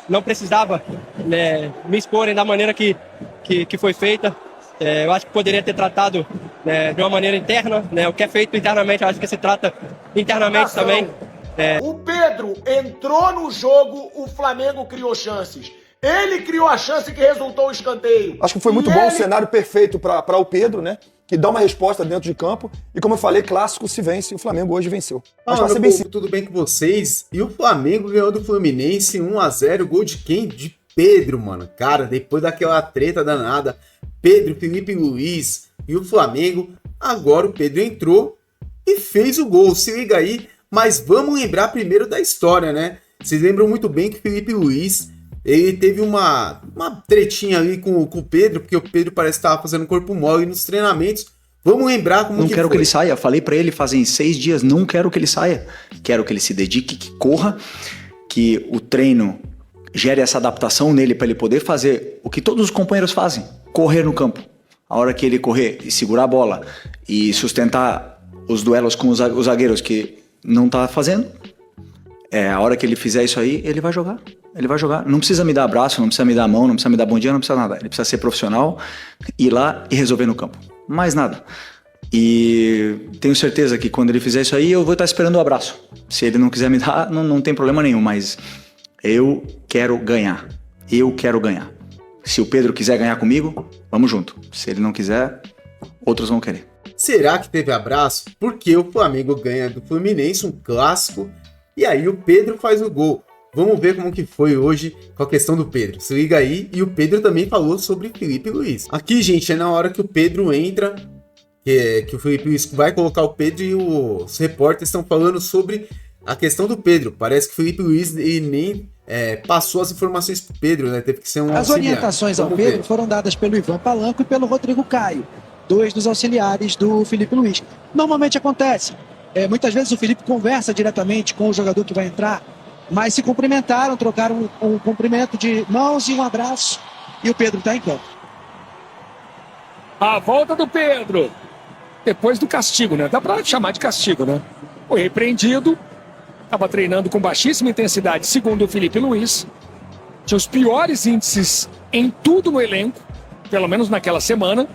não precisava, né, me exporem da maneira que foi feita. Eu acho que poderia ter tratado, né, de uma maneira interna, né, o que é feito internamente, eu acho que se trata internamente também. O Pedro entrou no jogo, o Flamengo criou chances. Ele criou a chance que resultou o escanteio. Acho que foi muito bom, o cenário perfeito para o Pedro, né? Que dá uma resposta dentro de campo. E como eu falei, clássico se vence e o Flamengo hoje venceu. Mas vai ser bem simples. tudo bem com vocês? E o Flamengo ganhou do Fluminense 1-0. Gol de quem? De Pedro, mano. Cara, depois daquela treta danada, Pedro, Felipe Luiz e o Flamengo. Agora o Pedro entrou e fez o gol. Se liga aí. Mas vamos lembrar primeiro da história, né? Vocês lembram muito bem que Felipe Luiz, ele teve uma tretinha ali com o Pedro, porque o Pedro parece que estava fazendo corpo mole nos treinamentos. Vamos lembrar como não que quero foi. que ele saia. Falei pra ele fazem 6 dias, não quero que ele saia. Quero que ele se dedique, que corra, que o treino gere essa adaptação nele para ele poder fazer o que todos os companheiros fazem, correr no campo. A hora que ele correr e segurar a bola e sustentar os duelos com os zagueiros que não tá fazendo, a hora que ele fizer isso aí, ele vai jogar. Ele vai jogar. Não precisa me dar abraço, não precisa me dar mão, não precisa me dar bom dia, não precisa nada. Ele precisa ser profissional, ir lá e resolver no campo. Mais nada. E tenho certeza que quando ele fizer isso aí, eu vou estar esperando o abraço. Se ele não quiser me dar, não tem problema nenhum, mas eu quero ganhar. Eu quero ganhar. Se o Pedro quiser ganhar comigo, vamos junto. Se ele não quiser, outros vão querer. Será que teve abraço? Porque o Flamengo ganha do Fluminense, um clássico, e aí o Pedro faz o gol. Vamos ver como que foi hoje com a questão do Pedro. Se liga aí. E o Pedro também falou sobre Felipe Luiz. Aqui, gente, é na hora que o Pedro entra, que o Felipe Luiz vai colocar o Pedro e os repórteres estão falando sobre a questão do Pedro. Parece que o Felipe Luiz nem passou as informações para o Pedro, né? Teve que ser um As auxiliar. orientações ao Pedro foram dadas pelo Ivan Palanco e pelo Rodrigo Caio, 2 dos auxiliares do Felipe Luiz. Normalmente acontece. Muitas vezes o Felipe conversa diretamente com o jogador que vai entrar, mas se cumprimentaram, trocaram um cumprimento de mãos e um abraço, e o Pedro está em campo. A volta do Pedro, depois do castigo, né? Dá pra chamar de castigo, né? Foi repreendido, estava treinando com baixíssima intensidade, segundo o Felipe Luiz. Tinha os piores índices em tudo no elenco, pelo menos naquela semana.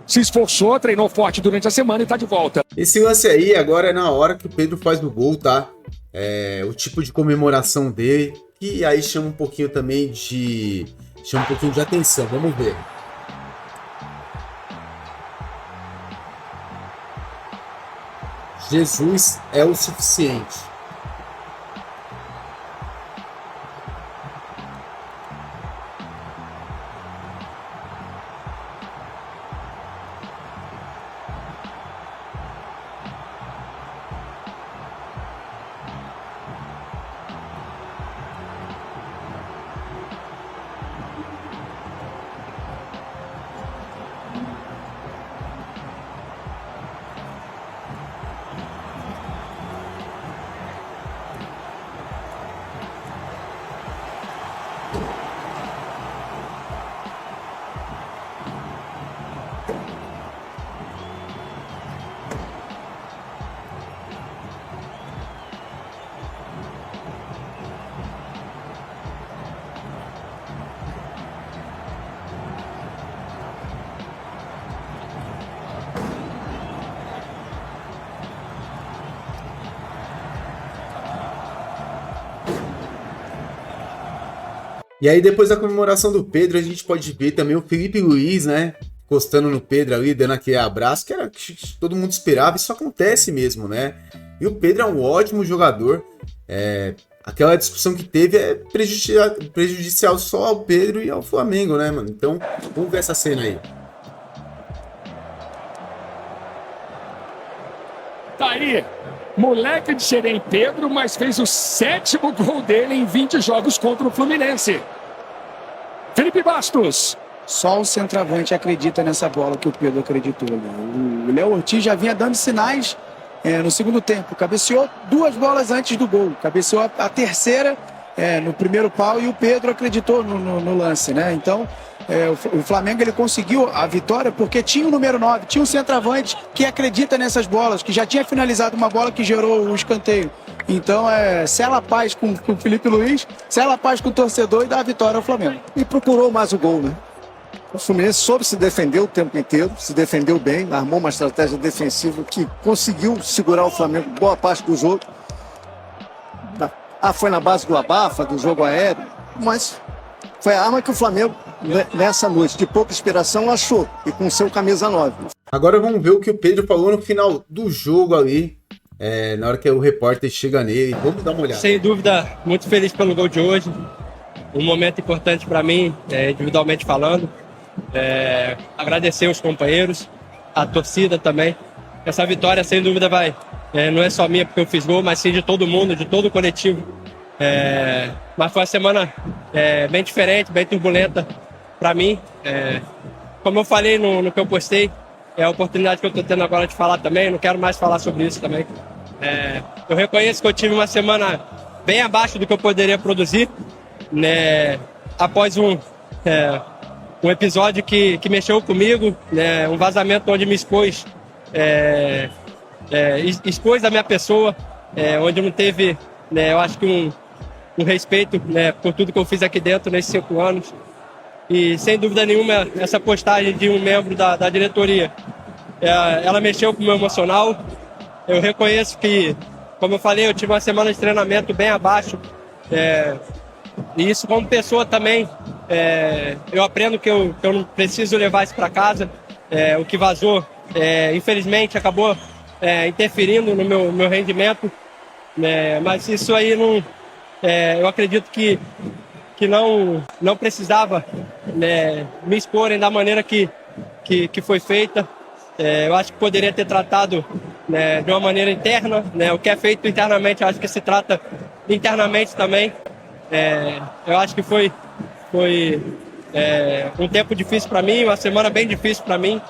Se esforçou, treinou forte durante a semana e tá de volta. Esse lance aí agora é na hora que o Pedro faz o gol, tá? O tipo de comemoração dele, que aí chama um pouquinho também de atenção. Vamos ver. Jesus é o suficiente. E aí, depois da comemoração do Pedro, a gente pode ver também o Felipe Luiz, né? Encostando no Pedro ali, dando aquele abraço, que era que todo mundo esperava. Isso acontece mesmo, né? E o Pedro é um ótimo jogador. Aquela discussão que teve é prejudicial só ao Pedro e ao Flamengo, né, mano? Então, vamos ver essa cena aí. Tá aí, moleque de Xerém Pedro, mas fez o 7º gol dele em 20 jogos contra o Fluminense. Felipe Bastos. Só o centroavante acredita nessa bola que o Pedro acreditou. O Léo Ortiz já vinha dando sinais no segundo tempo. Cabeceou 2 bolas antes do gol. Cabeceou a terceira no primeiro pau e o Pedro acreditou no lance, né? Então, o Flamengo ele conseguiu a vitória porque tinha o número 9, tinha um centroavante que acredita nessas bolas, que já tinha finalizado uma bola que gerou o escanteio. Então, sela a paz com o Felipe Luiz, sela a paz com o torcedor e dá a vitória ao Flamengo. E procurou mais o gol, né? O Fluminense soube se defender o tempo inteiro, se defendeu bem, armou uma estratégia defensiva que conseguiu segurar o Flamengo boa parte do jogo. Foi na base do abafa, do jogo aéreo, mas foi a arma que o Flamengo, nessa noite de pouca inspiração, achou, e com seu camisa 9. Agora vamos ver o que o Pedro falou no final do jogo ali, na hora que o repórter chega nele. Vamos dar uma olhada. Sem dúvida, muito feliz pelo gol de hoje. Um momento importante para mim, individualmente falando. Agradecer os companheiros, a torcida também. Essa vitória, sem dúvida, não é só minha porque eu fiz gol, mas sim de todo mundo, de todo o coletivo. Mas foi uma semana bem diferente, bem turbulenta para mim. Como eu falei no que eu postei, é a oportunidade que eu estou tendo agora de falar também. Não quero mais falar sobre isso também. Eu reconheço que eu tive uma semana bem abaixo do que eu poderia produzir, né, após um episódio que mexeu comigo, né, um vazamento onde me expôs da minha pessoa, onde não teve, né, eu acho que um respeito, né, por tudo que eu fiz aqui dentro nesses 5 anos. E sem dúvida nenhuma, essa postagem de um membro da diretoria, ela mexeu com o meu emocional. Eu reconheço que, como eu falei, eu tive uma semana de treinamento bem abaixo. E isso como pessoa também, eu aprendo que eu não preciso levar isso para casa. O que vazou, infelizmente, acabou interferindo no meu rendimento. Mas isso aí não, eu acredito que não precisava, né, me exporem da maneira que foi feita. Eu acho que poderia ter tratado, né, de uma maneira interna, né, o que é feito internamente, eu acho que se trata internamente também. Eu acho que foi um tempo difícil para mim, uma semana bem difícil para mim,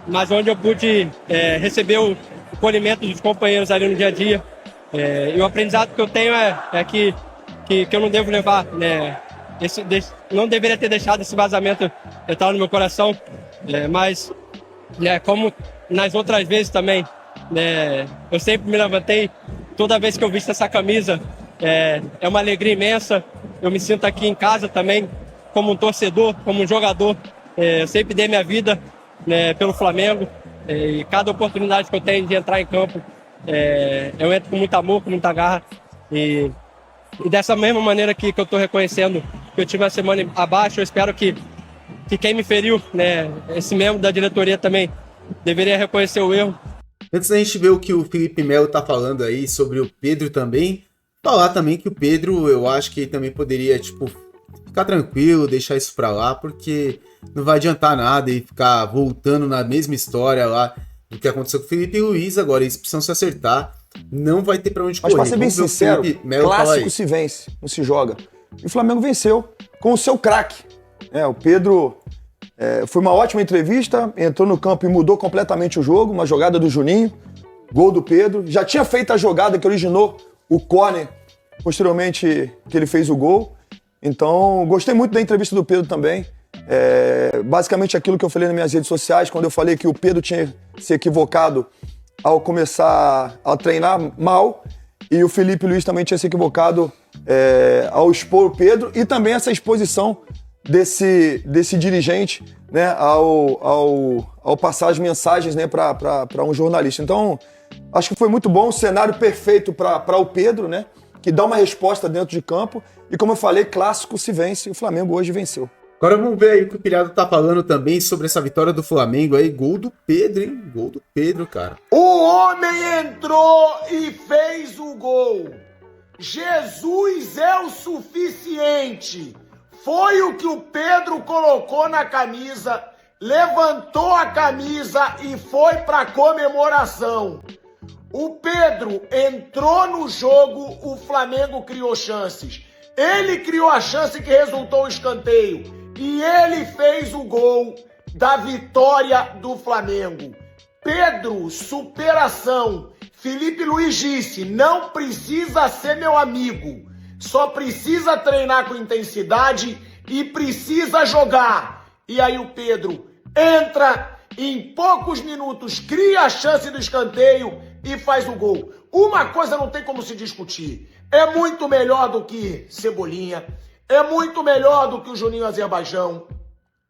mas onde eu pude receber o acolhimento dos companheiros ali no dia a dia. E o aprendizado que eu tenho é que eu não devo levar, né, não deveria ter deixado esse vazamento entrar no meu coração, mas, né, como nas outras vezes também, né, eu sempre me levantei, toda vez que eu visto essa camisa, é uma alegria imensa. Eu me sinto aqui em casa também, como um torcedor, como um jogador. Eu sempre dei minha vida, né, pelo Flamengo, e cada oportunidade que eu tenho de entrar em campo, eu entro com muito amor, com muita garra. E dessa mesma maneira que eu estou reconhecendo que eu tive uma semana abaixo, eu espero que quem me feriu, né, esse membro da diretoria também, deveria reconhecer o erro. Antes da gente ver o que o Felipe Melo tá falando aí sobre o Pedro também, falar também que o Pedro, eu acho que também poderia, ficar tranquilo, deixar isso pra lá, porque não vai adiantar nada e ficar voltando na mesma história lá do que aconteceu com o Felipe Luiz. Agora eles precisam se acertar, não vai ter pra onde correr. Mas pra ser bem sincero, clássico se vence, não se joga. E o Flamengo venceu com o seu craque. O Pedro foi uma ótima entrevista, entrou no campo e mudou completamente o jogo, uma jogada do Juninho, gol do Pedro. Já tinha feito a jogada que originou o corner, posteriormente que ele fez o gol. Então, gostei muito da entrevista do Pedro também. Basicamente aquilo que eu falei nas minhas redes sociais, quando eu falei que o Pedro tinha se equivocado ao começar a treinar mal, e o Felipe Luiz também tinha se equivocado ao expor o Pedro, e também essa exposição desse dirigente, né, ao passar as mensagens, né, para um jornalista. Então, acho que foi muito bom, um cenário perfeito para o Pedro, né, que dá uma resposta dentro de campo, e como eu falei, clássico se vence, e o Flamengo hoje venceu. Agora vamos ver aí o que o Pilhado tá falando também sobre essa vitória do Flamengo aí. Gol do Pedro, hein? Gol do Pedro, cara. O homem entrou e fez o gol. Jesus é o suficiente. Foi o que o Pedro colocou na camisa, levantou a camisa e foi pra comemoração. O Pedro entrou no jogo, o Flamengo criou chances. Ele criou a chance que resultou o escanteio. E ele fez o gol da vitória do Flamengo. Pedro, superação. Felipe Luiz disse, não precisa ser meu amigo. Só precisa treinar com intensidade e precisa jogar. E aí o Pedro entra, em poucos minutos cria a chance do escanteio e faz o gol. Uma coisa não tem como se discutir. É muito melhor do que Cebolinha. É muito melhor do que o Juninho Azerbaijão.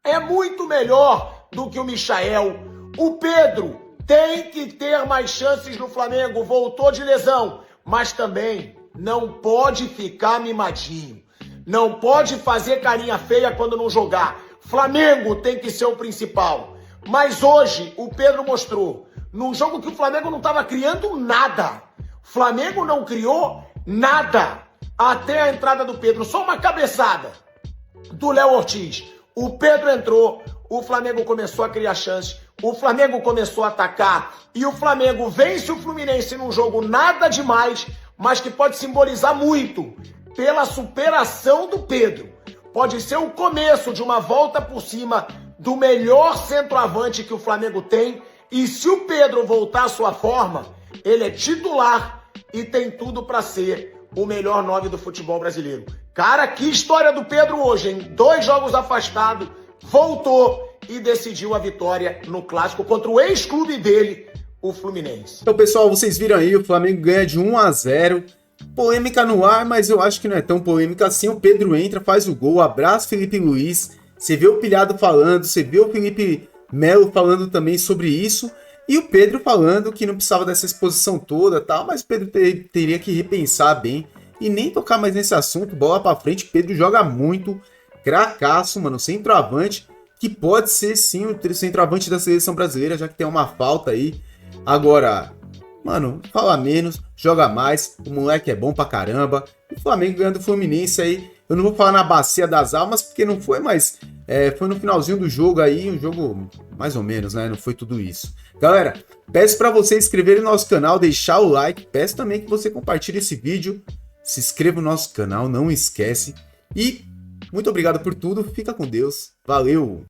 É muito melhor do que o Michael. O Pedro tem que ter mais chances no Flamengo. Voltou de lesão. Mas também não pode ficar mimadinho. Não pode fazer carinha feia quando não jogar. Flamengo tem que ser o principal. Mas hoje o Pedro mostrou, num jogo que o Flamengo não estava criando nada. Flamengo não criou nada até a entrada do Pedro. Só uma cabeçada do Léo Ortiz. O Pedro entrou, o Flamengo começou a criar chances, o Flamengo começou a atacar e o Flamengo vence o Fluminense num jogo nada demais, mas que pode simbolizar muito pela superação do Pedro. Pode ser o começo de uma volta por cima do melhor centroavante que o Flamengo tem. E se o Pedro voltar à sua forma, ele é titular e tem tudo para ser o melhor 9 do futebol brasileiro. Cara, que história do Pedro hoje, hein? 2 jogos afastado, voltou e decidiu a vitória no clássico contra o ex-clube dele, o Fluminense. Então, pessoal, vocês viram aí, o Flamengo ganha de 1-0. Polêmica no ar, mas eu acho que não é tão polêmica assim. O Pedro entra, faz o gol, abraça Felipe Luiz. Você vê o Pilhado falando, você vê o Felipe Melo falando também sobre isso. E o Pedro falando que não precisava dessa exposição toda e tal, mas o Pedro teria que repensar bem e nem tocar mais nesse assunto. Bola pra frente, Pedro joga muito, cracaço, mano, centroavante, que pode ser sim o centroavante da seleção brasileira, já que tem uma falta aí. Agora, mano, fala menos, joga mais, o moleque é bom pra caramba. O Flamengo ganhando o Fluminense aí, eu não vou falar na bacia das almas, porque não foi, mas foi no finalzinho do jogo aí, um jogo mais ou menos, né? Não foi tudo isso. Galera, peço pra você inscrever no nosso canal, deixar o like, peço também que você compartilhe esse vídeo, se inscreva no nosso canal, não esquece. E muito obrigado por tudo, fica com Deus, valeu!